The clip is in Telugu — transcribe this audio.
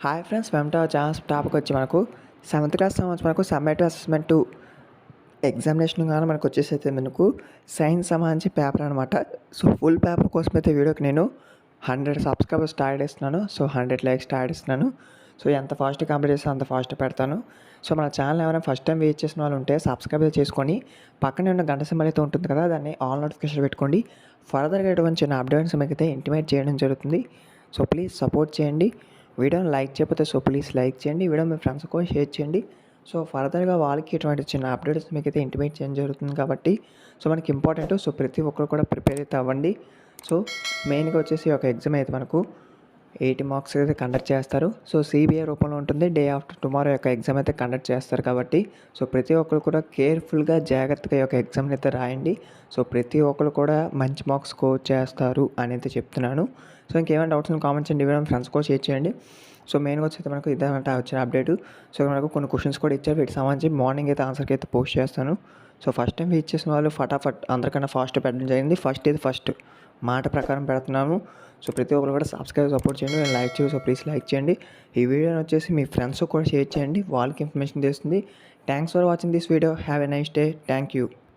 Hi friends, welcome to our channel. Topic వచ్చి మనకు 7th క్లాస్ సంబంధించి మనకు సమ్మేటివ్ అసెస్మెంట్ ఎగ్జామినేషన్ కానీ మనకు వచ్చేసి అయితే మనకు సైన్స్ సంబంధించి పేపర్ అనమాట. సో ఫుల్ పేపర్ కోసం అయితే వీడియోకి నేను 100 సబ్స్క్రైబర్స్ స్టార్ట్ చేస్తున్నాను. సో 100 లైక్స్ స్టార్ట్ ఇస్తున్నాను. సో ఎంత ఫాస్ట్ కంప్లీట్ చేస్తే అంత ఫాస్ట్ పెడతాను. సో మన ఛానల్ ఎవరైనా ఫస్ట్ టైం విజిట్ చేసిన వాళ్ళు ఉంటే సబ్స్క్రైబ్ చేసుకొని పక్కనే ఉన్న గంట సింబల్ అయితే ఉంటుంది కదా, దాన్ని ఆల్ నోటిఫికేషన్ పెట్టుకోండి. ఫర్దర్గా ఎటువంటి చిన్న అప్డేట్స్ మీకు అయితే ఇంటిమేట్ చేయడం జరుగుతుంది. సో ప్లీజ్ సపోర్ట్ చేయండి. వీడియోని లైక్ చేయకపోతే సో ప్లీజ్ లైక్ చేయండి. వీడియో మీ ఫ్రెండ్స్ కూడా షేర్ చేయండి. సో ఫర్దర్గా వాళ్ళకి ఇటువంటి చిన్న అప్డేట్స్ మీకు అయితే ఇంటిమేట్ చేయడం జరుగుతుంది కాబట్టి సో మనకి ఇంపార్టెంట్. సో ప్రతి ఒక్కరు కూడా ప్రిపేర్ అయితే అవ్వండి. సో మెయిన్గా వచ్చేసి ఒక ఎగ్జామ్ అయితే మనకు 80 మార్క్స్ అయితే కండక్ట్ చేస్తారు. సో సిబిఐ రూపంలో ఉంటుంది. డే ఆఫ్టర్ టుమారో యొక్క ఎగ్జామ్ అయితే కండక్ట్ చేస్తారు కాబట్టి సో ప్రతి ఒక్కరు కూడా కేర్ఫుల్గా జాగ్రత్తగా ఈ యొక్క ఎగ్జామ్ని అయితే రాయండి. సో ప్రతి ఒక్కరు కూడా మంచి మార్క్స్ స్కోర్ చేస్తారు అని అయితే చెప్తున్నాను. సో ఇంకేమైనా డౌట్స్ కామెంట్స్ చేయండి, వీడియో ఫ్రెండ్స్ కూడా షేర్ చేయండి. సో మెయిన్గా వచ్చి మనకు ఇదేమంటే వచ్చిన అప్డేట్. సో మనకు కొన్ని క్వశ్చన్స్ కూడా ఇచ్చారు. వీటికి సంబంధించి మార్నింగ్ అయితే ఆన్సర్కి అయితే పోస్ట్ చేస్తాను. సో ఫస్ట్ టైం రీచ్ చేసిన వాళ్ళు ఫటాఫట్ అందరికన్నా ఫాస్ట్ పెట్టడం జరిగింది. ఫస్ట్ మాట ప్రకారం పెడుతున్నాము. సో ప్రతి ఒక్కరు కూడా సపోర్ట్ చేయండి, నేను లైక్ చేయండి. సో ప్లీజ్ లైక్ చేయండి. ఈ వీడియోని వచ్చేసి మీ ఫ్రెండ్స్ కూడా షేర్ చేయండి, వాళ్ళకి ఇన్ఫర్మేషన్ చేస్తుంది. Thanks for watching this video. Have a nice day. Thank you.